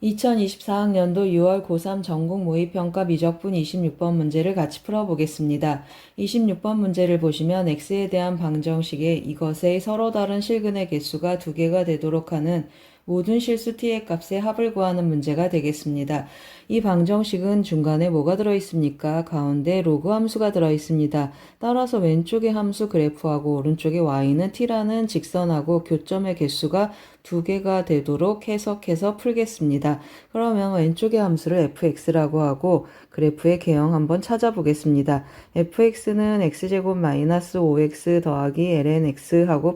2024학년도 6월 고3 전국 모의평가 미적분 26번 문제를 같이 풀어보겠습니다. 26번 문제를 보시면 x에 대한 방정식에 이것의 서로 다른 실근의 개수가 2개가 되도록 하는 모든 실수 t의 값의 합을 구하는 문제가 되겠습니다. 이 방정식은 중간에 뭐가 들어있습니까? 가운데 로그 함수가 들어있습니다. 따라서 왼쪽의 함수 그래프하고 오른쪽의 y는 t라는 직선하고 교점의 개수가 2개가 되도록 해석해서 풀겠습니다. 그러면 왼쪽의 함수를 fx라고 하고 그래프의 개형 한번 찾아보겠습니다. fx는 x제곱 마이너스 5x 더하기 lnx 하고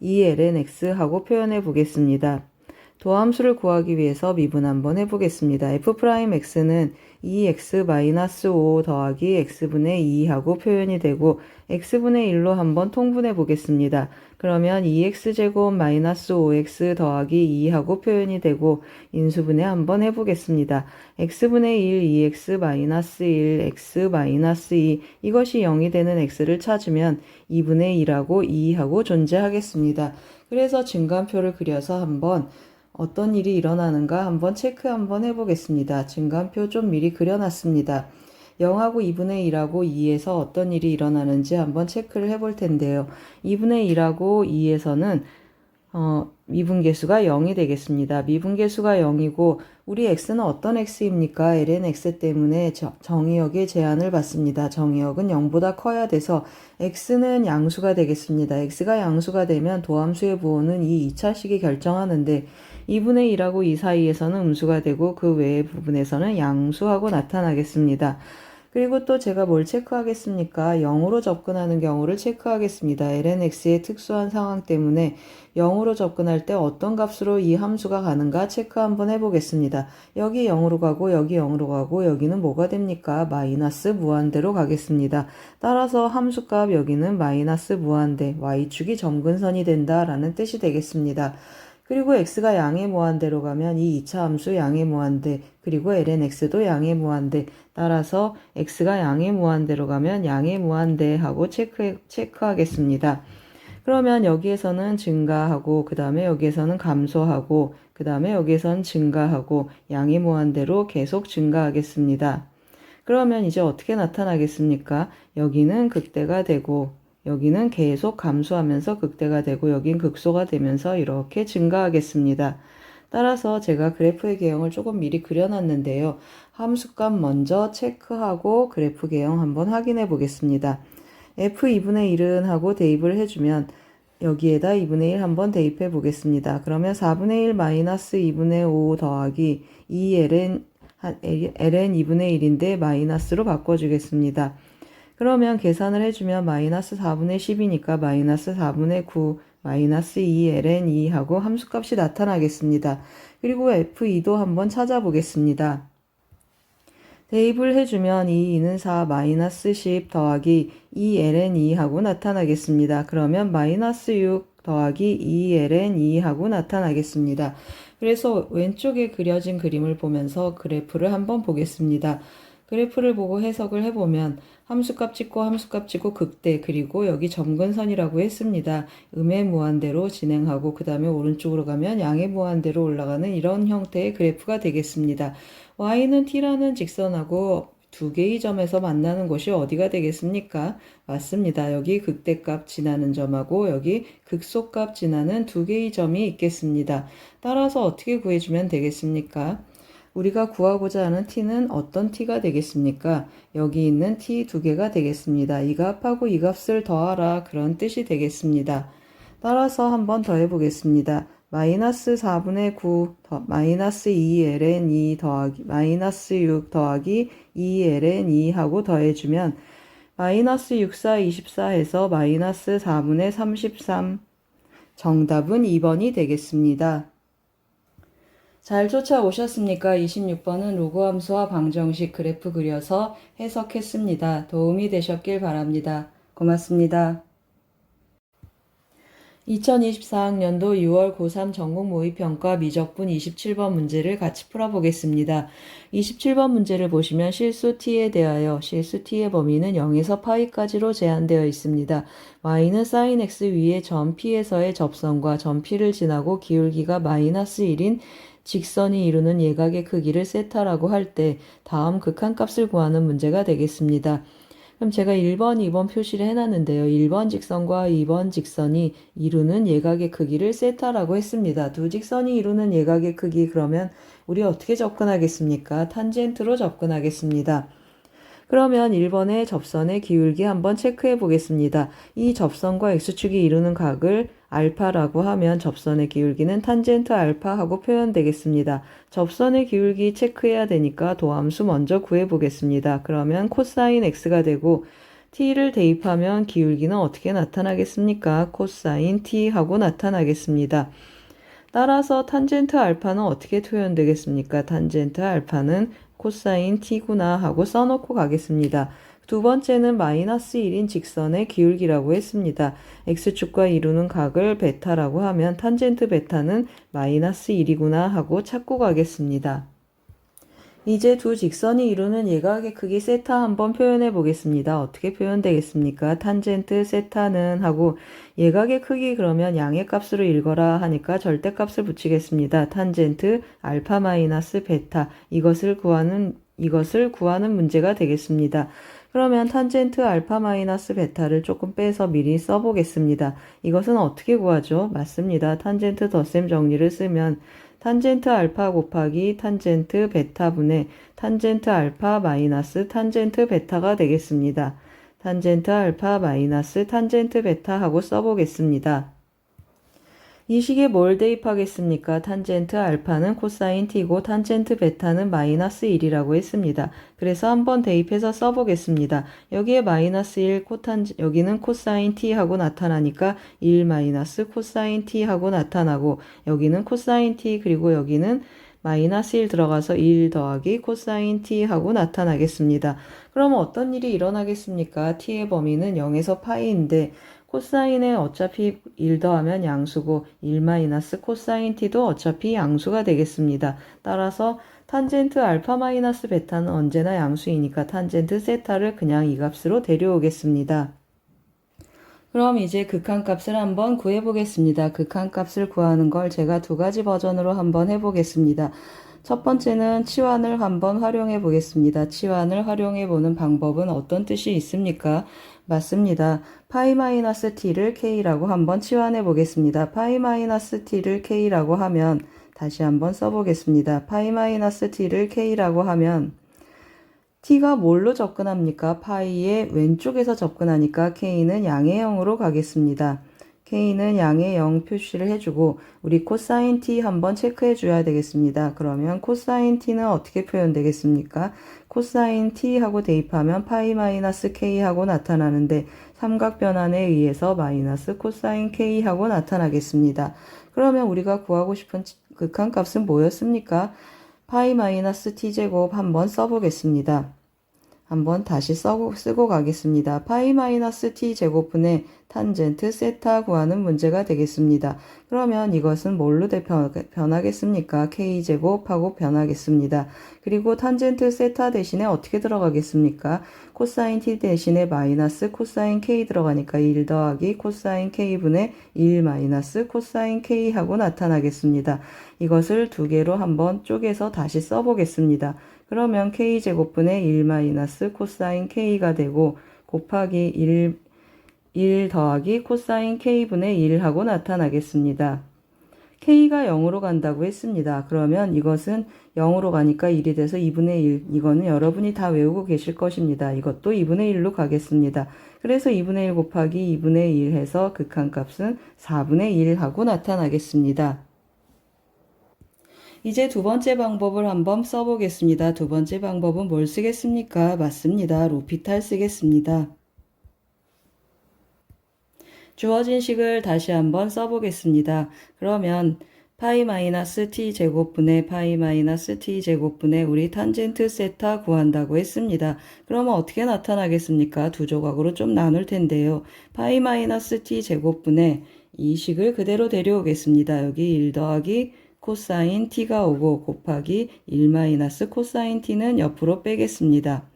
2lnx 하고 표현해 보겠습니다. 도함수를 구하기 위해서 미분 한번 해보겠습니다. f'x는 2x-5 더하기 x분의 2하고 표현이 되고 x분의 1로 한번 통분해 보겠습니다. 그러면 2x제곱 마이너스 5x 더하기 2하고 표현이 되고 인수분해 한번 해보겠습니다. x분의 1, 2x 마이너스 1, x 마이너스 2 이것이 0이 되는 x를 찾으면 2분의 1하고 2하고 존재하겠습니다. 그래서 증간표를 그려서 한번 어떤 일이 일어나는가 한번 체크 한번 해보겠습니다. 증간표 좀 미리 그려놨습니다. 0하고 2분의 1하고 2에서 어떤 일이 일어나는지 한번 체크를 해볼 텐데요. 2분의 1하고 2에서는 미분계수가 0이 되겠습니다. 미분계수가 0이고 우리 x는 어떤 x입니까? ln x 때문에 정의역의 제한을 받습니다. 정의역은 0보다 커야 돼서 x는 양수가 되겠습니다. x가 양수가 되면 도함수의 부호는 이 2차식이 결정하는데 2분의 1하고 2 사이에서는 음수가 되고 그 외의 부분에서는 양수하고 나타나겠습니다. 그리고 또 제가 뭘 체크하겠습니까? 0으로 접근하는 경우를 체크하겠습니다. lnx의 특수한 상황 때문에 0으로 접근할 때 어떤 값으로 이 함수가 가는가 체크 한번 해보겠습니다. 여기 0으로 가고 여기 0으로 가고 여기는 뭐가 됩니까? 마이너스 무한대로 가겠습니다. 따라서 함수값 여기는 마이너스 무한대, y축이 점근선이 된다라는 뜻이 되겠습니다. 그리고 x가 양의 무한대로 가면 이 2차 함수 양의 무한대, 그리고 lnx도 양의 무한대, 따라서 x가 양의 무한대로 가면 양의 무한대 하고 체크하겠습니다. 그러면 여기에서는 증가하고 그 다음에 여기에서는 감소하고 그 다음에 여기에서는 증가하고 양의 무한대로 계속 증가하겠습니다. 그러면 이제 어떻게 나타나겠습니까? 여기는 극대가 되고 여기는 계속 감소하면서 극대가 되고 여긴 극소가 되면서 이렇게 증가하겠습니다. 따라서 제가 그래프의 개형을 조금 미리 그려놨는데요. 함수값 먼저 체크하고 그래프 개형 한번 확인해 보겠습니다. f2분의 1은 하고 대입을 해주면 여기에다 2분의 1 한번 대입해 보겠습니다. 그러면 4분의 1 마이너스 2분의 5 더하기 2ln 2분의 1인데 마이너스로 바꿔주겠습니다. 그러면 계산을 해주면 마이너스 4분의 10이니까 마이너스 4분의 9 마이너스 2ln 2 하고 함수값이 나타나겠습니다. 그리고 f2도 한번 찾아보겠습니다. 대입을 해주면 2는 4 마이너스 10 더하기 2ln 2 하고 나타나겠습니다. 그러면 마이너스 6 더하기 2ln 2 하고 나타나겠습니다. 그래서 왼쪽에 그려진 그림을 보면서 그래프를 한번 보겠습니다. 그래프를 보고 해석을 해보면 함수값 찍고 함수값 찍고 극대 그리고 여기 점근선이라고 했습니다. 음의 무한대로 진행하고 그 다음에 오른쪽으로 가면 양의 무한대로 올라가는 이런 형태의 그래프가 되겠습니다. y는 t라는 직선하고 두 개의 점에서 만나는 곳이 어디가 되겠습니까? 맞습니다. 여기 극대값 지나는 점하고 여기 극소값 지나는 두 개의 점이 있겠습니다. 따라서 어떻게 구해주면 되겠습니까? 우리가 구하고자 하는 t는 어떤 t가 되겠습니까? 여기 있는 t 두 개가 되겠습니다. 이 값하고 이 값을 더하라 그런 뜻이 되겠습니다. 따라서 한번 더 해보겠습니다. 마이너스 4분의 9 마이너스 2ln 2 더하기 마이너스 6 더하기 2ln 2 하고 더해주면 마이너스 6, 4, 24 해서 마이너스 4분의 33 정답은 2번이 되겠습니다. 잘 쫓아오셨습니까? 26번은 로그 함수와 방정식 그래프 그려서 해석했습니다. 도움이 되셨길 바랍니다. 고맙습니다. 2024학년도 6월 고3 전국 모의평가 미적분 27번 문제를 같이 풀어보겠습니다. 27번 문제를 보시면 실수 t에 대하여 실수 t의 범위는 0에서 파이까지로 제한되어 있습니다. y는 sin x 위에 점 p에서의 접선과 점 p를 지나고 기울기가 마이너스 1인 직선이 이루는 예각의 크기를 세타라고 할 때 다음 극한값을 구하는 문제가 되겠습니다. 그럼 제가 1번, 2번 표시를 해놨는데요. 1번 직선과 2번 직선이 이루는 예각의 크기를 세타라고 했습니다. 두 직선이 이루는 예각의 크기 그러면 우리 어떻게 접근하겠습니까? 탄젠트로 접근하겠습니다. 그러면 1번의 접선의 기울기 한번 체크해 보겠습니다. 이 접선과 x축이 이루는 각을 알파라고 하면 접선의 기울기는 탄젠트 알파하고 표현되겠습니다. 접선의 기울기 체크해야 되니까 도함수 먼저 구해 보겠습니다. 그러면 코사인 x가 되고 t를 대입하면 기울기는 어떻게 나타나겠습니까? 코사인 t하고 나타나겠습니다. 따라서 탄젠트 알파는 어떻게 표현되겠습니까? 탄젠트 알파는 코사인 t구나 하고 써놓고 가겠습니다. 두 번째는 마이너스 1인 직선의 기울기라고 했습니다. x축과 이루는 각을 베타라고 하면 탄젠트 베타는 마이너스 1이구나 하고 찾고 가겠습니다. 이제 두 직선이 이루는 예각의 크기 세타 한번 표현해 보겠습니다. 어떻게 표현되겠습니까? 탄젠트 세타는 하고 예각의 크기 그러면 양의 값으로 읽어라 하니까 절대값을 붙이겠습니다. 탄젠트 알파 마이너스 베타 이것을 구하는 문제가 되겠습니다. 그러면 탄젠트 알파 마이너스 베타를 조금 빼서 미리 써보겠습니다. 이것은 어떻게 구하죠? 맞습니다. 탄젠트 덧셈 정리를 쓰면 탄젠트 알파 곱하기 탄젠트 베타분의 탄젠트 알파 마이너스 탄젠트 베타가 되겠습니다. 탄젠트 알파 마이너스 탄젠트 베타 하고 써보겠습니다. 이 식에 뭘 대입하겠습니까? 탄젠트 알파는 코사인 t고 탄젠트 베타는 마이너스 1이라고 했습니다. 그래서 한번 대입해서 써보겠습니다. 여기에 마이너스 1, 여기는 코사인 t 하고 나타나니까 1 마이너스 코사인 t 하고 나타나고 여기는 코사인 t 그리고 여기는 마이너스 1 들어가서 1 더하기 코사인 t 하고 나타나겠습니다. 그러면 어떤 일이 일어나겠습니까? t의 범위는 0에서 파이인데 코사인에 어차피 1 더하면 양수고 1 마이너스 코사인 t도 어차피 양수가 되겠습니다. 따라서 탄젠트 알파 마이너스 베타는 언제나 양수이니까 탄젠트 세타를 그냥 이 값으로 데려오겠습니다. 그럼 이제 극한값을 한번 구해보겠습니다. 극한값을 구하는 걸 제가 두 가지 버전으로 한번 해보겠습니다. 첫 번째는 치환을 한번 활용해 보겠습니다. 치환을 활용해 보는 방법은 어떤 뜻이 있습니까? 맞습니다. 파이 마이너스 t를 k라고 한번 치환해 보겠습니다. 파이 마이너스 t를 k라고 하면 다시 한번 써보겠습니다. 파이 마이너스 t를 k라고 하면 t가 뭘로 접근합니까? 파이의 왼쪽에서 접근하니까 k는 양의 0으로 가겠습니다. k는 양의 0 표시를 해주고 우리 코사인 t 한번 체크해 줘야 되겠습니다. 그러면 코사인 t는 어떻게 표현되겠습니까? 코사인 t 하고 대입하면 파이 마이너스 k 하고 나타나는데 삼각 변환에 의해서 마이너스 코사인 k 하고 나타나겠습니다. 그러면 우리가 구하고 싶은 극한값은 뭐였습니까? 파이 마이너스 t제곱 한번 써보겠습니다. 한번 다시 쓰고 가겠습니다. 파이 마이너스 t 제곱분의 탄젠트 세타 구하는 문제가 되겠습니다. 그러면 이것은 뭘로 변하겠습니까? k제곱하고 변하겠습니다. 그리고 탄젠트 세타 대신에 어떻게 들어가겠습니까? 코사인 t 대신에 마이너스 코사인 k 들어가니까 1 더하기 코사인 k분의 1 마이너스 코사인 k 하고 나타나겠습니다. 이것을 두 개로 한번 쪼개서 다시 써보겠습니다. 그러면 k제곱분의 1 마이너스 코사인 k가 되고 곱하기 1 더하기 코사인 k분의 1 하고 나타나겠습니다. k가 0으로 간다고 했습니다. 그러면 이것은 0으로 가니까 1이 돼서 2분의 1. 이거는 여러분이 다 외우고 계실 것입니다. 이것도 2분의 1로 가겠습니다. 그래서 2분의 1 곱하기 2분의 1 해서 극한값은 4분의 1 하고 나타나겠습니다. 이제 두 번째 방법을 한번 써보겠습니다. 두 번째 방법은 뭘 쓰겠습니까? 맞습니다. 로피탈 쓰겠습니다. 주어진 식을 다시 한번 써보겠습니다. 그러면 파이 마이너스 t 제곱분의 파이 마이너스 t 제곱분의 우리 탄젠트 세타 구한다고 했습니다. 그러면 어떻게 나타나겠습니까? 두 조각으로 좀 나눌 텐데요. 파이 마이너스 t 제곱분의 이 식을 그대로 데려오겠습니다. 여기 1 더하기 코사인 t가 오고 곱하기 1 마이너스 코사인 t는 옆으로 빼겠습니다.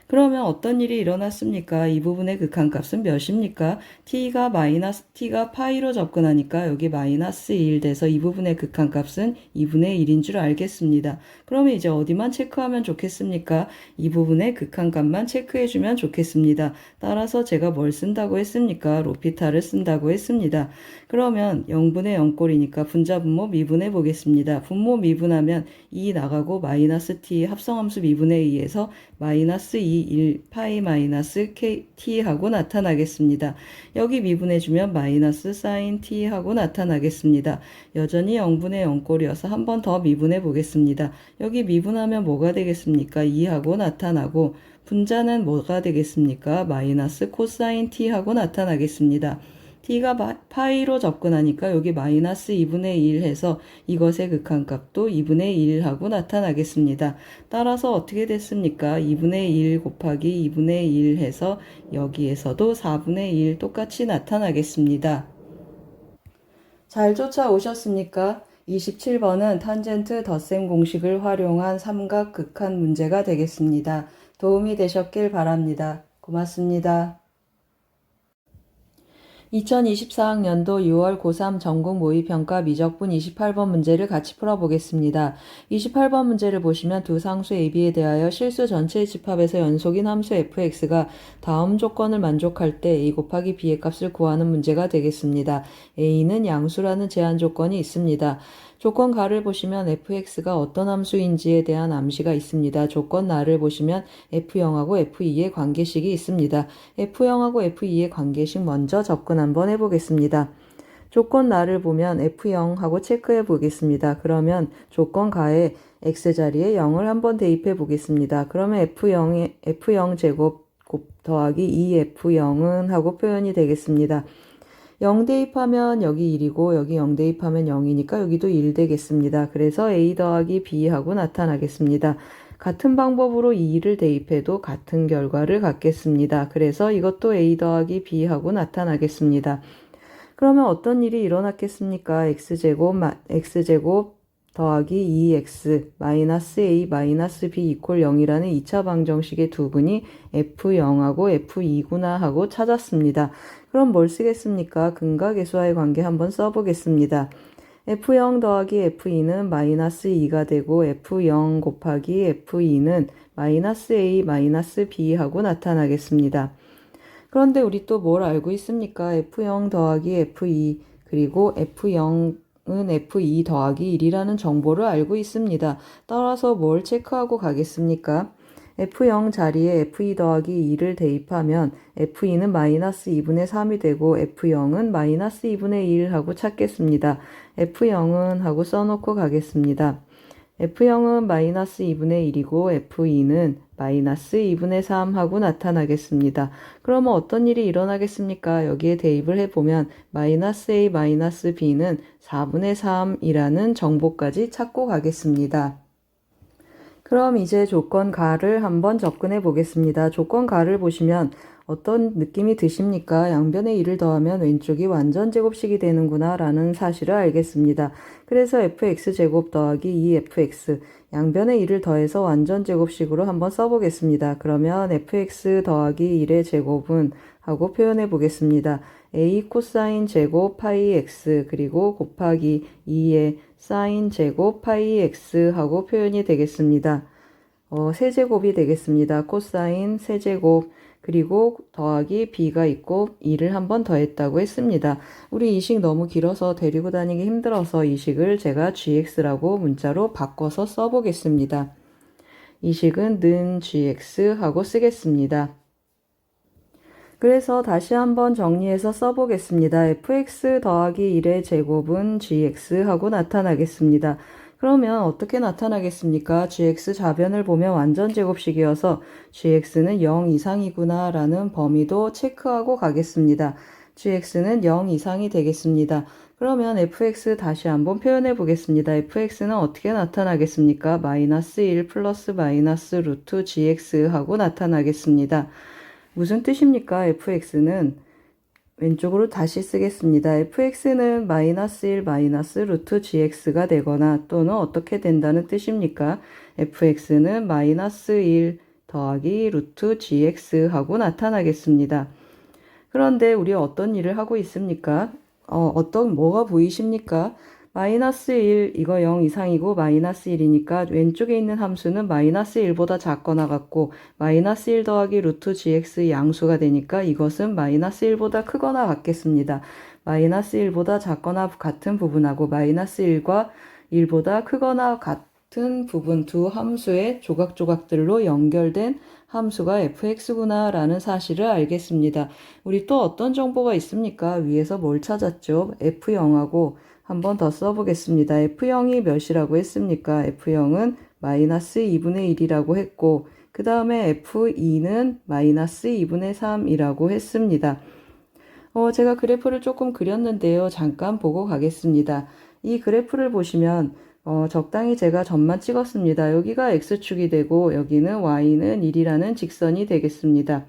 그러면 어떤 일이 일어났습니까? 이 부분의 극한값은 몇입니까? t가 파이로 접근하니까 여기 마이너스 1 돼서 이 부분의 극한값은 2분의 1인 줄 알겠습니다. 그러면 이제 어디만 체크하면 좋겠습니까? 이 부분의 극한값만 체크해주면 좋겠습니다. 따라서 제가 뭘 쓴다고 했습니까? 로피탈을 쓴다고 했습니다. 그러면 0분의 0꼴이니까 분자 분모 미분해 보겠습니다. 분모 미분하면 2 나가고 마이너스 t 합성함수 미분의 2에서 마이너스 2, 1, 파이 마이너스 t 하고 나타나겠습니다. 여기 미분해주면 마이너스 사인 t 하고 나타나겠습니다. 여전히 0분의 0꼴이어서 한 번 더 미분해 보겠습니다. 여기 미분하면 뭐가 되겠습니까? 2 하고 나타나고 분자는 뭐가 되겠습니까? 마이너스 코사인 t 하고 나타나겠습니다. t가 파이로 접근하니까 여기 마이너스 2분의 1 해서 이것의 극한값도 2분의 1 하고 나타나겠습니다. 따라서 어떻게 됐습니까? 2분의 1 곱하기 2분의 1 해서 여기에서도 4분의 1 똑같이 나타나겠습니다. 잘 쫓아오셨습니까? 27번은 탄젠트 덧셈 공식을 활용한 삼각 극한 문제가 되겠습니다. 도움이 되셨길 바랍니다. 고맙습니다. 2024학년도 6월 고3 전국 모의평가 미적분 28번 문제를 같이 풀어보겠습니다. 28번 문제를 보시면 두 상수 AB에 대하여 실수 전체의 집합에서 연속인 함수 fx가 다음 조건을 만족할 때 a 곱하기 b의 값을 구하는 문제가 되겠습니다. a는 양수라는 제한 조건이 있습니다. 조건 가를 보시면 fx가 어떤 함수인지에 대한 암시가 있습니다. 조건 나를 보시면 f0하고 f2의 관계식이 있습니다. f0하고 f2의 관계식 먼저 접근 한번 해보겠습니다. 조건 나를 보면 f0하고 체크해 보겠습니다. 그러면 조건 가에 x자리에 0을 한번 대입해 보겠습니다. 그러면 f0 제곱 더하기 2f0은 하고 표현이 되겠습니다. 0 대입하면 여기 1이고 여기 0 대입하면 0이니까 여기도 1 되겠습니다. 그래서 a 더하기 b 하고 나타나겠습니다. 같은 방법으로 2를 대입해도 같은 결과를 갖겠습니다. 그래서 이것도 a 더하기 b 하고 나타나겠습니다. 그러면 어떤 일이 일어났겠습니까? x제곱 더하기 2x 마이너스 a 마이너스 b 이퀄 0이라는 2차 방정식의 두근이 f0하고 f2구나 하고 찾았습니다. 그럼 뭘 쓰겠습니까? 근과 계수와의 관계 한번 써보겠습니다. f0 더하기 f2는 마이너스 2가 되고 f0 곱하기 f2는 마이너스 a 마이너스 b 하고 나타나겠습니다. 그런데 우리 또 뭘 알고 있습니까? f0 더하기 f2 그리고 f0은 f2 더하기 1이라는 정보를 알고 있습니다. 따라서 뭘 체크하고 가겠습니까? f0 자리에 f2 더하기 2를 대입하면 f2는 마이너스 2분의 3이 되고 f0은 마이너스 2분의 1 하고 찾겠습니다. f0은 하고 써놓고 가겠습니다. f0은 마이너스 2분의 1이고 f2는 마이너스 2분의 3 하고 나타나겠습니다. 그러면 어떤 일이 일어나겠습니까? 여기에 대입을 해보면 마이너스 a 마이너스 b는 4분의 3이라는 정보까지 찾고 가겠습니다. 그럼 이제 조건 가를 한번 접근해 보겠습니다. 조건 가를 보시면 어떤 느낌이 드십니까? 양변에 1을 더하면 왼쪽이 완전 제곱식이 되는구나 라는 사실을 알겠습니다. 그래서 fx제곱 더하기 2fx 양변에 1을 더해서 완전 제곱식으로 한번 써보겠습니다. 그러면 fx 더하기 1의 제곱은 하고 표현해 보겠습니다. a 코사인 제곱 파이 x 그리고 곱하기 2의 사인 제곱 파이 x 하고 표현이 되겠습니다. 세제곱이 되겠습니다. 코사인 세제곱 그리고 더하기 b가 있고 2를 한번 더했다고 했습니다. 우리 이 식 너무 길어서 데리고 다니기 힘들어서 이 식을 제가 gx라고 문자로 바꿔서 써보겠습니다. 이 식은 는 gx 하고 쓰겠습니다. 그래서 다시 한번 정리해서 써보겠습니다. fx 더하기 1의 제곱은 gx 하고 나타나겠습니다. 그러면 어떻게 나타나겠습니까? gx 좌변을 보면 완전 제곱식이어서 gx는 0 이상이구나 라는 범위도 체크하고 가겠습니다. gx는 0 이상이 되겠습니다. 그러면 fx 다시 한번 표현해 보겠습니다. fx는 어떻게 나타나겠습니까? 마이너스 1 플러스 마이너스 루트 gx 하고 나타나겠습니다. 무슨 뜻입니까? fx는 왼쪽으로 다시 쓰겠습니다. fx는 마이너스 1 마이너스 루트 gx가 되거나 또는 어떻게 된다는 뜻입니까? fx는 마이너스 1 더하기 루트 gx 하고 나타나겠습니다. 그런데 우리 어떤 일을 하고 있습니까? 뭐가 보이십니까? 마이너스 1, 이거 0 이상이고 마이너스 1이니까 왼쪽에 있는 함수는 마이너스 1보다 작거나 같고 마이너스 1 더하기 루트 gx 양수가 되니까 이것은 마이너스 1보다 크거나 같겠습니다. 마이너스 1보다 작거나 같은 부분하고 마이너스 1과 1보다 크거나 같은 부분 두 함수의 조각조각들로 연결된 함수가 fx구나 라는 사실을 알겠습니다. 우리 또 어떤 정보가 있습니까? 위에서 뭘 찾았죠? f0하고 한 번 더 써보겠습니다. f0이 몇이라고 했습니까? f0은 마이너스 2분의 1이라고 했고 그 다음에 f2는 마이너스 2분의 3이라고 했습니다. 제가 그래프를 조금 그렸는데요. 잠깐 보고 가겠습니다. 이 그래프를 보시면 적당히 제가 점만 찍었습니다. 여기가 x축이 되고 여기는 y는 1이라는 직선이 되겠습니다.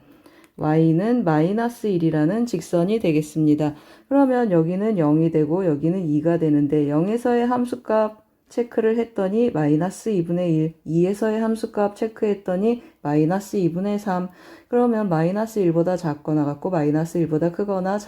y는 마이너스 1이라는 직선이 되겠습니다. 그러면 여기는 0이 되고 여기는 2가 되는데 0에서의 함수값 체크를 했더니 마이너스 2분의 1, 2에서의 함수값 체크했더니 마이너스 2분의 3. 그러면 마이너스 1보다 작거나 같고 마이너스 1보다 크거나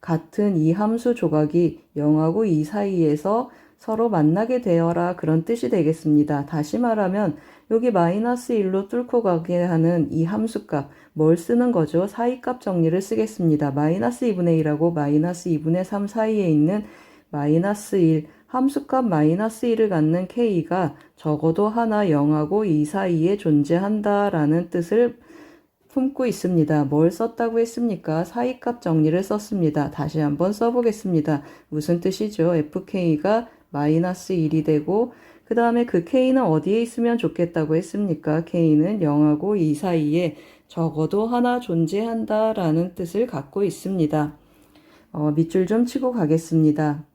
같은 이 함수 조각이 0하고 2 사이에서 서로 만나게 되어라 그런 뜻이 되겠습니다. 다시 말하면 여기 마이너스 1로 뚫고 가게 하는 이 함수값 뭘 쓰는 거죠? 사이값 정리를 쓰겠습니다. 마이너스 2분의 1하고 마이너스 2분의 3 사이에 있는 마이너스 1 함수값 마이너스 1을 갖는 k가 적어도 하나 0하고 2 사이에 존재한다라는 뜻을 품고 있습니다. 뭘 썼다고 했습니까? 사이값 정리를 썼습니다. 다시 한번 써보겠습니다. 무슨 뜻이죠? fk가 마이너스 1이 되고 그 다음에 그 k는 어디에 있으면 좋겠다고 했습니까? k는 0하고 2 사이에 적어도 하나 존재한다라는 뜻을 갖고 있습니다. 밑줄 좀 치고 가겠습니다.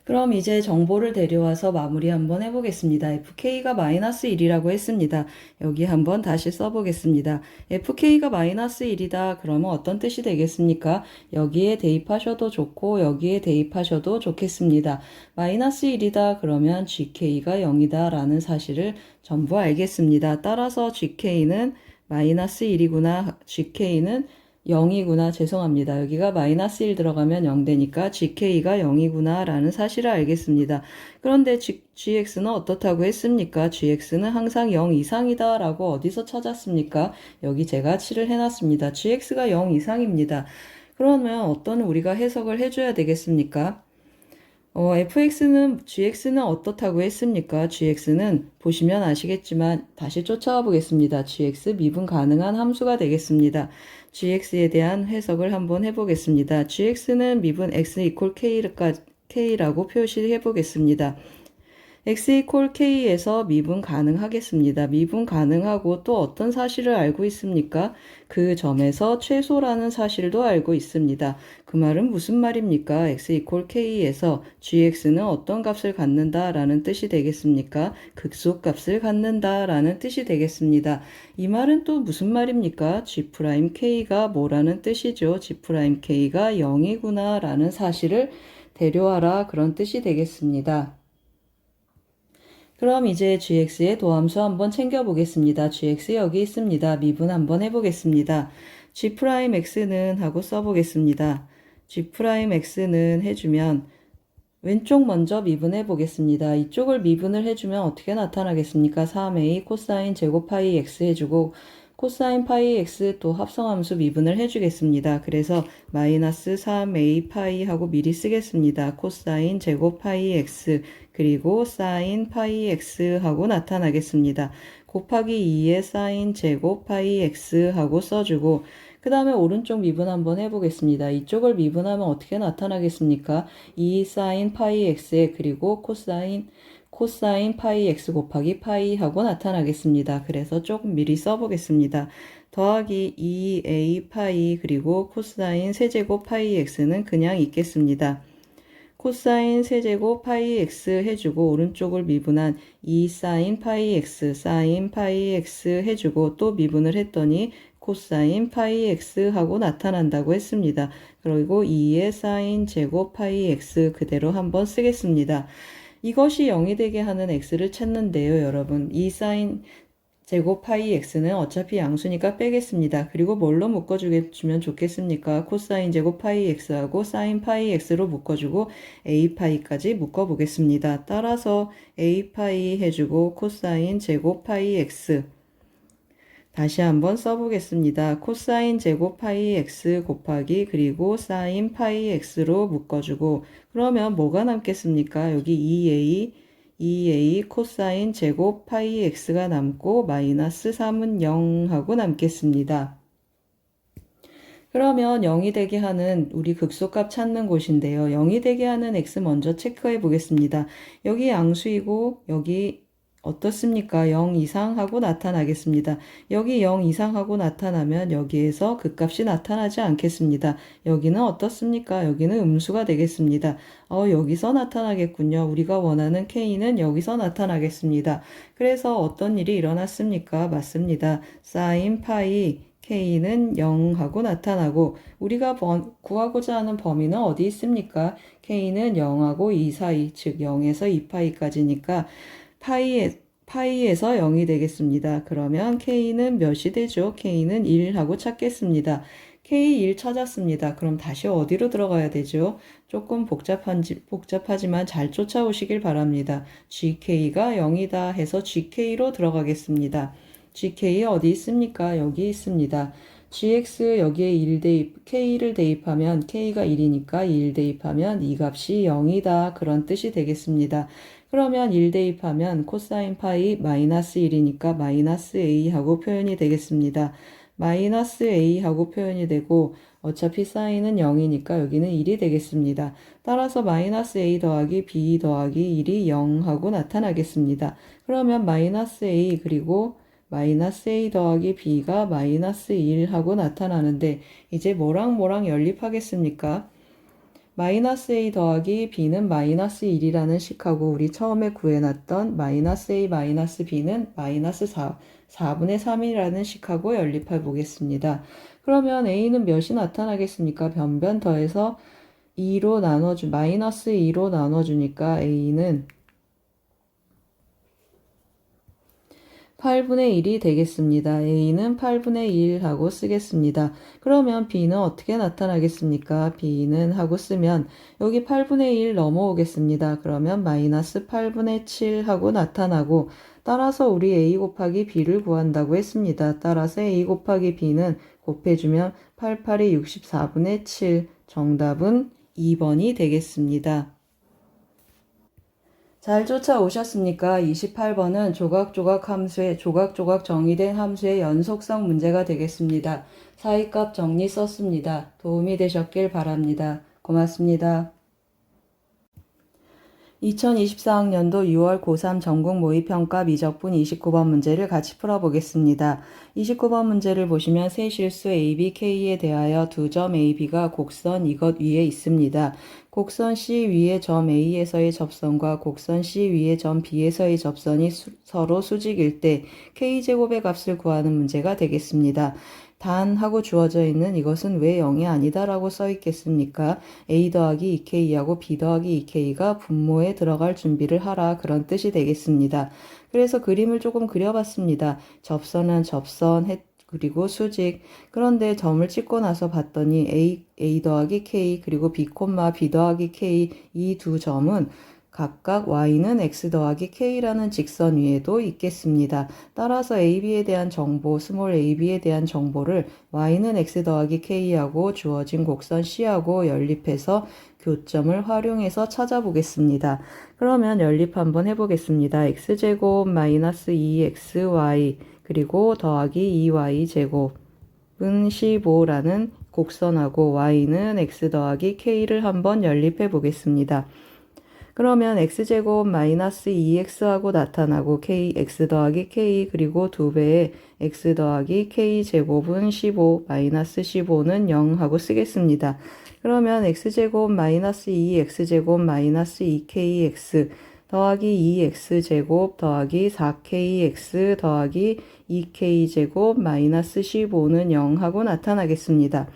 그럼 이제 정보를 데려와서 마무리 한번 해보겠습니다. fk가 마이너스 1이라고 했습니다. 여기 한번 다시 써보겠습니다. fk가 마이너스 1이다. 그러면 어떤 뜻이 되겠습니까? 여기에 대입하셔도 좋고 여기에 대입하셔도 좋겠습니다. 마이너스 1이다. 그러면 gk가 0이다. 라는 사실을 전부 알겠습니다. 따라서 gk는 마이너스 1이구나. gk는 0이구나. 죄송합니다. 여기가 마이너스 1 들어가면 0 되니까 gk가 0이구나 라는 사실을 알겠습니다. 그런데 gx는 어떻다고 했습니까? gx는 항상 0 이상이다 라고 어디서 찾았습니까? 여기 제가 칠을 해놨습니다. gx가 0 이상입니다. 그러면 어떤 우리가 해석을 해줘야 되겠습니까? gx는 어떻다고 했습니까? gx는 보시면 아시겠지만 다시 쫓아와 보겠습니다. gx 미분 가능한 함수가 되겠습니다. gx에 대한 해석을 한번 해보겠습니다. gx는 미분 x 이퀄 k라고 표시해 보겠습니다. x 이퀄 k에서 미분 가능하겠습니다. 미분 가능하고 또 어떤 사실을 알고 있습니까? 그 점에서 최소라는 사실도 알고 있습니다. 그 말은 무슨 말입니까? x 이퀄 k에서 gx는 어떤 값을 갖는다 라는 뜻이 되겠습니까? 극소값을 갖는다 라는 뜻이 되겠습니다. 이 말은 또 무슨 말입니까? g'k가 뭐라는 뜻이죠? g'k가 0이구나 라는 사실을 데려와라 그런 뜻이 되겠습니다. 그럼 이제 gx의 도함수 한번 챙겨보겠습니다. gx 여기 있습니다. 미분 한번 해보겠습니다. g'x는 하고 써보겠습니다. g'x는 해주면 왼쪽 먼저 미분해 보겠습니다. 이쪽을 미분을 해주면 어떻게 나타나겠습니까? 3a 코사인 제곱 파이 x 해주고 코사인 파이 x 또 합성함수 미분을 해주겠습니다. 그래서 마이너스 3a 파이 하고 미리 쓰겠습니다. 코사인 제곱 파이 x 그리고 사인 파이 x 하고 나타나겠습니다. 곱하기 2의 사인 제곱 파이 x 하고 써주고 그 다음에 오른쪽 미분 한번 해보겠습니다. 이쪽을 미분하면 어떻게 나타나겠습니까? 2 사인 파이 x에 그리고 코사인 파이 x 곱하기 파이 하고 나타나겠습니다. 그래서 조금 미리 써보겠습니다. 더하기 2a 파이 그리고 코사인 세제곱 파이 x는 그냥 있겠습니다. 코사인 세제곱 파이 x 해주고 오른쪽을 미분한 2 사인 파이 x 해주고 또 미분을 했더니 코사인 파이 x 하고 나타난다고 했습니다. 그리고 2의 사인 제곱 파이 x 그대로 한번 쓰겠습니다. 이것이 0이 되게 하는 x를 찾는데요, 여러분. 이 사인 제곱 파이 x는 어차피 양수니까 빼겠습니다. 그리고 뭘로 묶어주면 좋겠습니까? 코사인 제곱 파이 x하고 사인 파이 x로 묶어주고 a 파이까지 묶어보겠습니다. 따라서 a 파이 해주고 코사인 제곱 파이 x 다시 한번 써보겠습니다. 코사인 제곱 파이 x 곱하기 그리고 사인 파이 x로 묶어주고 그러면 뭐가 남겠습니까? 여기 2a 코사인 제곱 파이 x가 남고 마이너스 3은 0 하고 남겠습니다. 그러면 0이 되게 하는 우리 극소값 찾는 곳인데요. 0이 되게 하는 x 먼저 체크해 보겠습니다. 여기 양수이고 여기 어떻습니까? 0 이상 하고 나타나겠습니다. 여기 0 이상 하고 나타나면 여기에서 그 값이 나타나지 않겠습니다. 여기는 어떻습니까? 여기는 음수가 되겠습니다. 여기서 나타나겠군요. 우리가 원하는 k는 여기서 나타나겠습니다. 그래서 어떤 일이 일어났습니까? 맞습니다. 사인 파이 k는 0 하고 나타나고 우리가 구하고자 하는 범위는 어디 있습니까? k는 0하고 2 사이, 즉 0에서 2파이까지니까 파이에서 0이 되겠습니다. 그러면 k는 몇이 되죠? k는 1 하고 찾겠습니다. k 1 찾았습니다. 그럼 다시 어디로 들어가야 되죠? 조금 복잡하지만 잘 쫓아오시길 바랍니다. gk가 0이다 해서 gk로 들어가겠습니다. gk 어디 있습니까? 여기 있습니다. gx 여기에 1 대입, k를 대입하면 k가 1이니까 1 대입하면 이 값이 0이다. 그런 뜻이 되겠습니다. 그러면 1 대입하면 코사인 파이 마이너스 1이니까 마이너스 a 하고 표현이 되겠습니다. 마이너스 a 하고 표현이 되고 어차피 사인은 0이니까 여기는 1이 되겠습니다. 따라서 마이너스 a 더하기 b 더하기 1이 0 하고 나타나겠습니다. 그러면 마이너스 a 그리고 마이너스 a 더하기 b가 마이너스 1 하고 나타나는데 이제 뭐랑 연립하겠습니까? 마이너스 a 더하기 b는 마이너스 1이라는 식하고 우리 처음에 구해놨던 마이너스 a 마이너스 b는 마이너스 4분의 3이라는 식하고 연립해 보겠습니다. 그러면 a는 몇이 나타나겠습니까? 변변 더해서 마이너스 2로 나눠주니까 a는 8분의 1이 되겠습니다. a는 8분의 1 하고 쓰겠습니다. 그러면 b는 어떻게 나타나겠습니까? b는 하고 쓰면 여기 8분의 1 넘어오겠습니다. 그러면 마이너스 8분의 7 하고 나타나고 따라서 우리 a 곱하기 b를 구한다고 했습니다. 따라서 a 곱하기 b는 곱해주면 8, 8이 64분의 7 정답은 2번이 되겠습니다. 잘 쫓아오셨습니까? 28번은 조각조각 정의된 함수의 연속성 문제가 되겠습니다. 사이값 정리 썼습니다. 도움이 되셨길 바랍니다. 고맙습니다. 2024학년도 6월 고3 전국 모의평가 미적분 29번 문제를 같이 풀어보겠습니다. 29번 문제를 보시면 세 실수 AB, K에 대하여 두 점 AB가 곡선 이것 위에 있습니다. 곡선 C 위의 점 A에서의 접선과 곡선 C 위의 점 B에서의 접선이 서로 수직일 때 K제곱의 값을 구하는 문제가 되겠습니다. 단 하고 주어져 있는 이것은 왜 0이 아니다 라고 써 있겠습니까? A 더하기 2K하고 B 더하기 2K가 분모에 들어갈 준비를 하라 그런 뜻이 되겠습니다. 그래서 그림을 조금 그려봤습니다. 접선은 접선, 그리고 수직. 그런데 점을 찍고 나서 봤더니 A 더하기 K 그리고 B, B 더하기 K 이 두 점은 각각 y는 x 더하기 k라는 직선 위에도 있겠습니다. 따라서 AB에 대한 정보, 스몰 ab에 대한 정보를 y는 x 더하기 k하고 주어진 곡선 C하고 연립해서 교점을 활용해서 찾아보겠습니다. 그러면 연립 한번 해보겠습니다. x제곱 마이너스 2xy 그리고 더하기 2y제곱은 15라는 곡선하고 y는 x 더하기 k를 한번 연립해 보겠습니다. 그러면 x제곱 마이너스 2x하고 나타나고 x 더하기 k 그리고 2배의 x 더하기 k제곱은 15 마이너스 15는 0 하고 쓰겠습니다. 그러면 x제곱 마이너스 2x제곱 마이너스 2kx 더하기 2x제곱 더하기 4kx 더하기 2k제곱 마이너스 15는 0 하고 나타나겠습니다.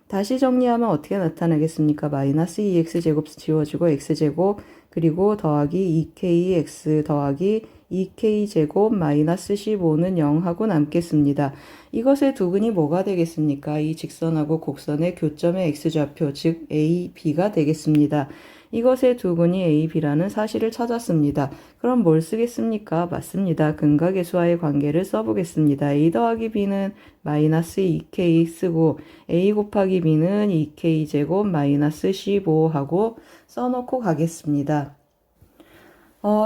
다시 정리하면 어떻게 나타나겠습니까? 마이너스 2x제곱 지워지고 x제곱 그리고 더하기 2kx 더하기 2k제곱 마이너스 15는 0 하고 남겠습니다. 이것의 두근이 뭐가 되겠습니까? 이 직선하고 곡선의 교점의 x좌표, 즉 a, b가 되겠습니다. 이것의 두근이 a, b라는 사실을 찾았습니다. 그럼 뭘 쓰겠습니까? 맞습니다. 근각계수와의 관계를 써보겠습니다. a 더하기 b는 마이너스 2k 쓰고 a 곱하기 b는 2k제곱 마이너스 15 하고 써놓고 가겠습니다.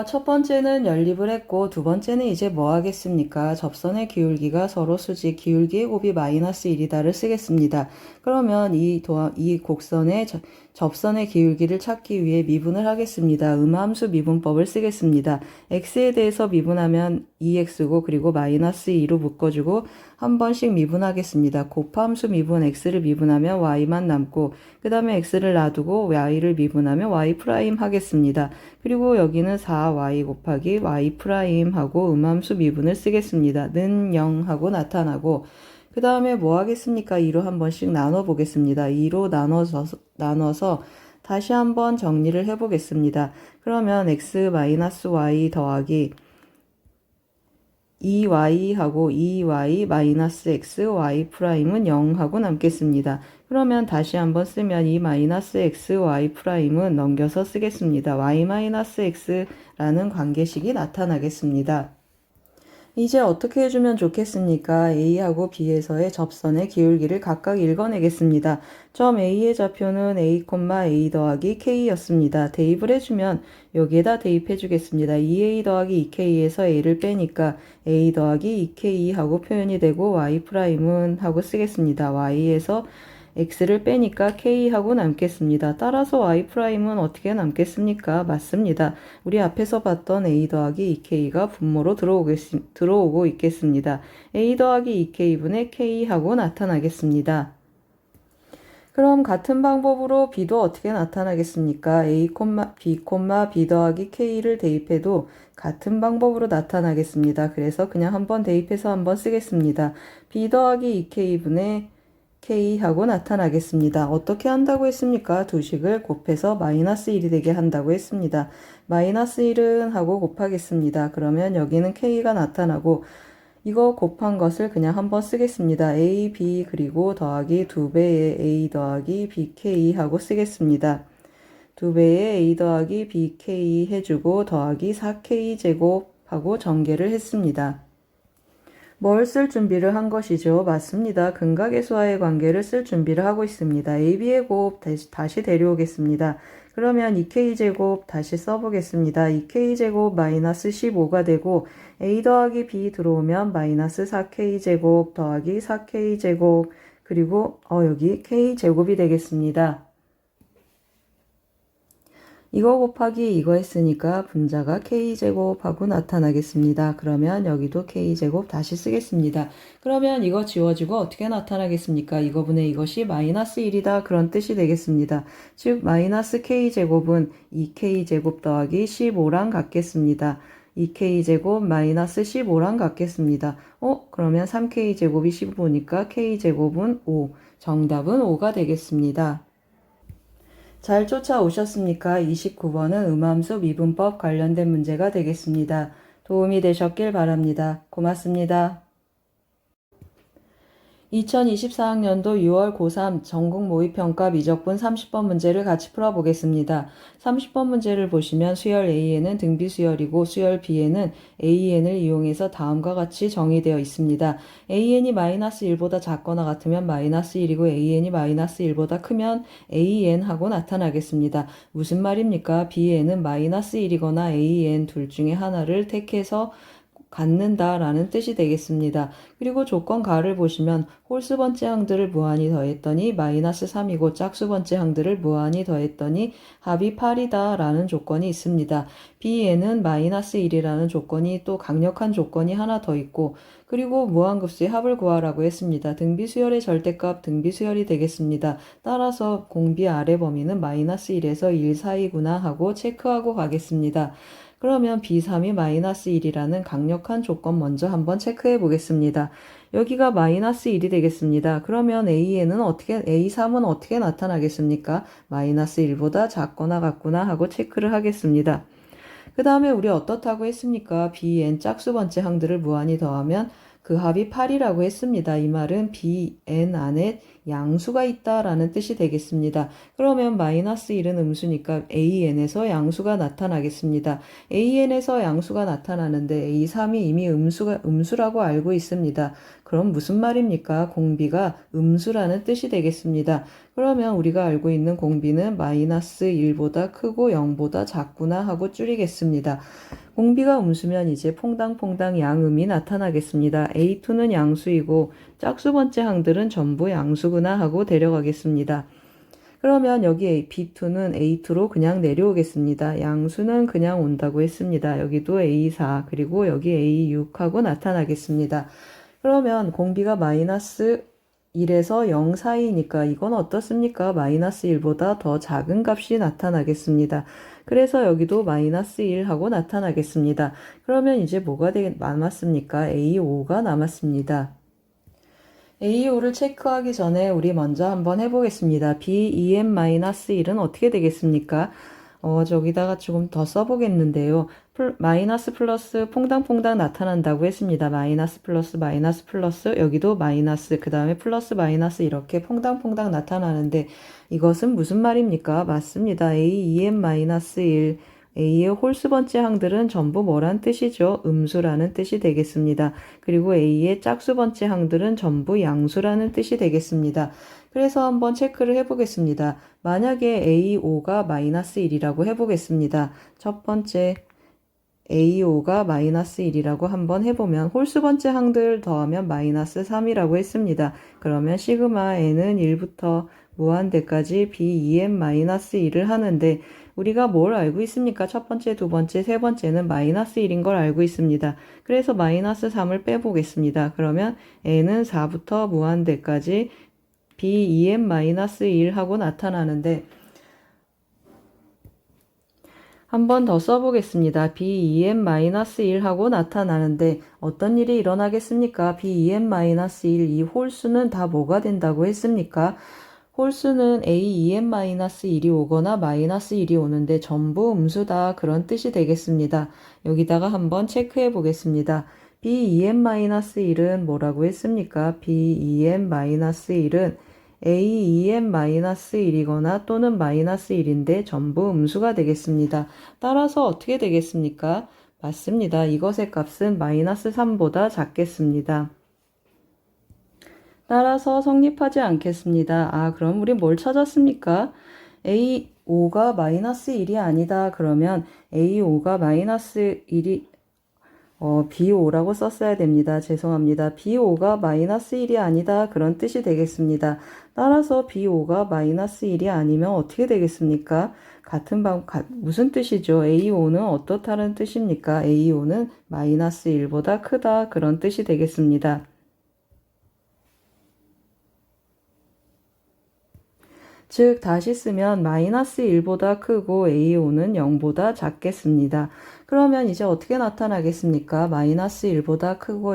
첫 번째는 연립을 했고 두 번째는 이제 뭐 하겠습니까? 접선의 기울기가 서로 수직, 기울기의 곱이 마이너스 1이다를 쓰겠습니다. 그러면 이 곡선의 접선의 기울기를 찾기 위해 미분을 하겠습니다. 음함수 미분법을 쓰겠습니다. x에 대해서 미분하면 2x고 그리고 마이너스 2로 묶어주고 한 번씩 미분하겠습니다. 곱함수 미분 x를 미분하면 y만 남고 그 다음에 x를 놔두고 y를 미분하면 y 프라임 하겠습니다. 그리고 여기는 4y 곱하기 y 프라임 하고 음함수 미분을 쓰겠습니다. 는 0 하고 나타나고 그 다음에 뭐 하겠습니까? 2로 한 번씩 나눠 보겠습니다. 2로 나눠서 다시 한번 정리를 해 보겠습니다. 그러면 x-y 더하기 2y 하고 2y 마이너스 x y 프라임은 0 하고 남겠습니다. 그러면 다시 한번 쓰면 이 마이너스 x y 프라임은 넘겨서 쓰겠습니다. y 마이너스 x라는 관계식이 나타나겠습니다. 이제 어떻게 해주면 좋겠습니까? A하고 B에서의 접선의 기울기를 각각 읽어내겠습니다. 점 A의 좌표는 A, A 더하기 K였습니다. 대입을 해주면 여기에다 대입해주겠습니다. 2A 더하기 2K에서 A를 빼니까 A 더하기 2K 하고 표현이 되고 Y 프라임은 하고 쓰겠습니다. Y에서 x를 빼니까 k하고 남겠습니다. 따라서 y 프라임은 어떻게 남겠습니까? 맞습니다. 우리 앞에서 봤던 a 더하기 2k가 분모로 들어오고 있겠습니다. a 더하기 2k분의 k하고 나타나겠습니다. 그럼 같은 방법으로 b도 어떻게 나타나겠습니까? a, b, b 더하기 k를 대입해도 같은 방법으로 나타나겠습니다. 그래서 그냥 한번 대입해서 한번 쓰겠습니다. b 더하기 2k분의 k하고 나타나겠습니다. 어떻게 한다고 했습니까? 두 식을 곱해서 마이너스 1이 되게 한다고 했습니다. 마이너스 1은 하고 곱하겠습니다. 그러면 여기는 k가 나타나고 이거 곱한 것을 그냥 한번 쓰겠습니다. a, b 그리고 더하기 2배의 a 더하기 bk 하고 쓰겠습니다. 2배의 a 더하기 bk 해주고 더하기 4k 제곱 하고 전개를 했습니다. 뭘 쓸 준비를 한 것이죠? 맞습니다. 근각계수와의 관계를 쓸 준비를 하고 있습니다. AB의 곱 다시 데려오겠습니다. 그러면 2K제곱 다시 써보겠습니다. 2K제곱 마이너스 15가 되고 A 더하기 B 들어오면 마이너스 4K제곱 더하기 4K제곱 그리고 여기 K제곱이 되겠습니다. 이거 곱하기 이거 했으니까 분자가 k제곱하고 나타나겠습니다. 그러면 여기도 k제곱 다시 쓰겠습니다. 그러면 이거 지워지고 어떻게 나타나겠습니까? 이거분의 이것이 마이너스 1이다 그런 뜻이 되겠습니다. 즉 마이너스 k제곱은 2k제곱 더하기 15랑 같겠습니다. 2k제곱 마이너스 15랑 같겠습니다. 그러면 3k제곱이 15니까 k제곱은 5. 정답은 5가 되겠습니다. 잘 쫓아오셨습니까? 29번은 음함수 미분법 관련된 문제가 되겠습니다. 도움이 되셨길 바랍니다. 고맙습니다. 2024학년도 6월 고3 전국 모의평가 미적분 30번 문제를 같이 풀어보겠습니다. 30번 문제를 보시면 수열 A에는 등비 수열이고 수열 B에는 AN을 이용해서 다음과 같이 정의되어 있습니다. AN이 마이너스 1보다 작거나 같으면 마이너스 1이고 AN이 마이너스 1보다 크면 AN 하고 나타나겠습니다. 무슨 말입니까? B에는 마이너스 1이거나 AN 둘 중에 하나를 택해서 갖는다라는 뜻이 되겠습니다. 그리고 조건 가를 보시면 홀수 번째 항들을 무한히 더했더니 마이너스 3이고 짝수 번째 항들을 무한히 더했더니 합이 8이다 라는 조건이 있습니다. B에는 마이너스 1이라는 조건이 또 강력한 조건이 하나 더 있고 그리고 무한급수의 합을 구하라고 했습니다. 등비수열의 절대값 등비수열이 되겠습니다. 따라서 공비 아래 범위는 마이너스 1에서 1 사이구나 하고 체크하고 가겠습니다. 그러면 B3이 마이너스 1이라는 강력한 조건 먼저 한번 체크해 보겠습니다. 여기가 마이너스 1이 되겠습니다. 그러면 A3은 어떻게 나타나겠습니까? 마이너스 1보다 작거나 같구나 하고 체크를 하겠습니다. 그 다음에 우리 어떻다고 했습니까? bn 짝수 번째 항들을 무한히 더하면 그 합이 8이라고 했습니다. 이 말은 bn 안에 양수가 있다라는 뜻이 되겠습니다. 그러면 마이너스 1은 음수니까 an에서 양수가 나타나겠습니다. an에서 양수가 나타나는데 a3이 이미 음수라고 알고 있습니다. 그럼 무슨 말입니까? 공비가 음수라는 뜻이 되겠습니다. 그러면 우리가 알고 있는 공비는 마이너스 1보다 크고 0보다 작구나 하고 줄이겠습니다. 공비가 음수면 이제 퐁당퐁당 양음이 나타나겠습니다. A2는 양수이고 짝수 번째 항들은 전부 양수구나 하고 데려가겠습니다. 그러면 여기 B2는 A2로 그냥 내려오겠습니다. 양수는 그냥 온다고 했습니다. 여기도 A4 그리고 여기 A6 하고 나타나겠습니다. 그러면 공비가 마이너스 1에서 0 사이니까 이건 어떻습니까? 마이너스 1보다 더 작은 값이 나타나겠습니다. 그래서 여기도 마이너스 1 하고 나타나겠습니다. 그러면 이제 뭐가 남았습니까? A5가 남았습니다. A5를 체크하기 전에 우리 먼저 한번 해보겠습니다. BEM-1은 어떻게 되겠습니까? 저기다가 조금 더 써보겠는데요. 마이너스 플러스 퐁당퐁당 나타난다고 했습니다. 마이너스 플러스 마이너스 플러스 여기도 마이너스 그 다음에 플러스 마이너스 이렇게 퐁당퐁당 나타나는데 이것은 무슨 말입니까? 맞습니다. AEM-1 A의 홀수 번째 항들은 전부 뭐란 뜻이죠? 음수라는 뜻이 되겠습니다. 그리고 A의 짝수 번째 항들은 전부 양수라는 뜻이 되겠습니다. 그래서 한번 체크를 해보겠습니다. 만약에 A5가 마이너스 1이라고 해보겠습니다. 첫 번째 A5가 마이너스 1이라고 한번 해보면 홀수 번째 항들 더하면 마이너스 3이라고 했습니다. 그러면 시그마 n은 1부터 무한대까지 BEM-1을 하는데 우리가 뭘 알고 있습니까? 첫 번째, 두 번째, 세 번째는 마이너스 1인 걸 알고 있습니다. 그래서 마이너스 3을 빼보겠습니다. 그러면 n은 4부터 무한대까지 BEM-1 하고 나타나는데 한 번 더 써보겠습니다. BEM-1 하고 나타나는데 어떤 일이 일어나겠습니까? BEM-1 이 홀수는 다 뭐가 된다고 했습니까? 홀수는 AEM-1이 오거나 마이너스 1이 오는데 전부 음수다 그런 뜻이 되겠습니다. 여기다가 한번 체크해 보겠습니다. BEM-1은 뭐라고 했습니까? BEM-1은 AEM-1이거나 또는 마이너스 1인데 전부 음수가 되겠습니다. 따라서 어떻게 되겠습니까? 맞습니다. 이것의 값은 마이너스 3보다 작겠습니다. 따라서 성립하지 않겠습니다. 그럼 우리 뭘 찾았습니까? A5가 마이너스 1이 아니다. 그러면 A5가 마이너스 1이 B5라고 썼어야 됩니다. 죄송합니다. B5가 마이너스 1이 아니다. 그런 뜻이 되겠습니다. 따라서 B5가 마이너스 1이 아니면 어떻게 되겠습니까? 무슨 뜻이죠? A5는 어떻다는 뜻입니까? A5는 마이너스 1보다 크다. 그런 뜻이 되겠습니다. 즉 다시 쓰면 마이너스 1보다 크고 A5는 0보다 작겠습니다. 그러면 이제 어떻게 나타나겠습니까? 마이너스 1보다 크고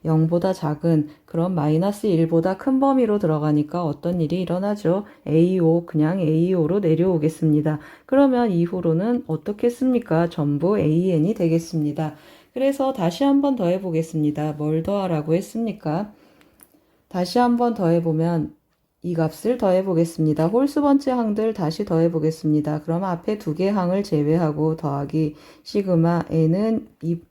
0보다 작은 그런 마이너스 1보다 큰 범위로 들어가니까 어떤 일이 일어나죠? A5 그냥 A5로 내려오겠습니다. 그러면 이후로는 어떻겠습니까? 전부 AN이 되겠습니다. 그래서 다시 한번 더 해보겠습니다. 뭘 더하라고 했습니까? 다시 한번 더 해보면 이 값을 더해보겠습니다. 홀수 번째 항들 다시 더해보겠습니다. 그럼 앞에 두 개 항을 제외하고 더하기 시그마 n은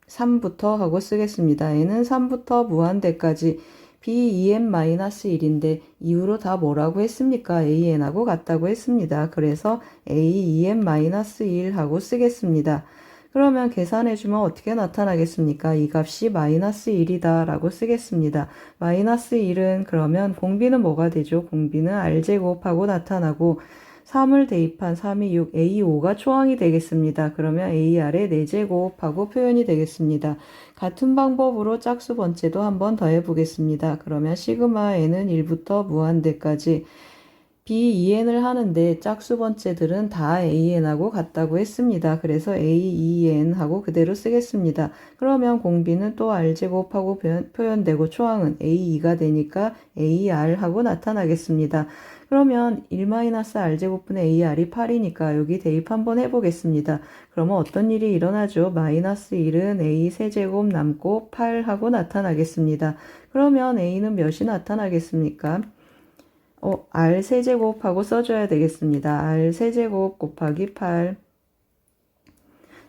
3부터 하고 쓰겠습니다. n은 3부터 무한대까지 BEM-1인데 이후로 다 뭐라고 했습니까? AN하고 같다고 했습니다. 그래서 AEM-1 하고 쓰겠습니다. 그러면 계산해주면 어떻게 나타나겠습니까? 이 값이 마이너스 1이다 라고 쓰겠습니다. 마이너스 1은 그러면 공비는 뭐가 되죠? 공비는 R제곱하고 나타나고 3을 대입한 3이 6, A5가 초항이 되겠습니다. 그러면 AR의 4제곱하고 표현이 되겠습니다. 같은 방법으로 짝수 번째도 한번 더 해보겠습니다. 그러면 시그마 n은 1부터 무한대까지 BEN을 하는데 짝수 번째들은 다 AN하고 같다고 했습니다. 그래서 AEN하고 그대로 쓰겠습니다. 그러면 공비는 또 R제곱하고 표현되고 초항은 A2가 되니까 AR하고 나타나겠습니다. 그러면 1-r제곱분의 AR이 8이니까 여기 대입 한번 해보겠습니다. 그러면 어떤 일이 일어나죠? -1은 A 세제곱 남고 8하고 나타나겠습니다. 그러면 A는 몇이 나타나겠습니까? R 세제곱하고 써줘야 되겠습니다. R 세제곱 곱하기 8.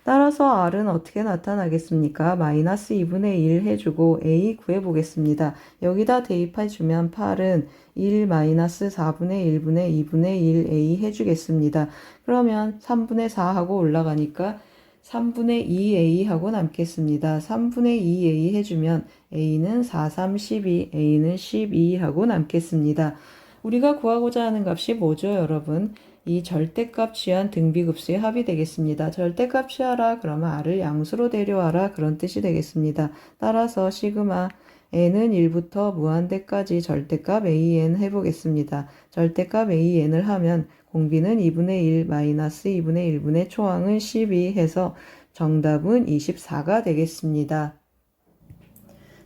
따라서 R은 어떻게 나타나겠습니까? -2분의 1 해주고 A 구해보겠습니다. 여기다 대입해주면 8은 1-4분의 1분의 2분의 1 A 해주겠습니다. 그러면 3분의 4하고 올라가니까 3분의 2A 하고 남겠습니다. 3분의 2A 해주면 A는 4, 3, 12, A는 12 하고 남겠습니다. 우리가 구하고자 하는 값이 뭐죠, 여러분? 이 절대값 취한 등비급수의 합이 되겠습니다. 절대값 취하라 그러면 R을 양수로 데려와라 그런 뜻이 되겠습니다. 따라서 시그마 n은 1부터 무한대까지 절대값 an 해보겠습니다. 절대값 an을 하면 공비는 2분의 1 마이너스 2분의 1분의 초항은 12 해서 정답은 24가 되겠습니다.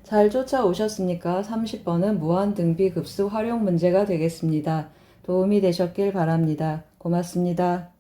잘 쫓아오셨습니까? 30번은 무한등비급수 활용 문제가 되겠습니다. 도움이 되셨길 바랍니다. 고맙습니다.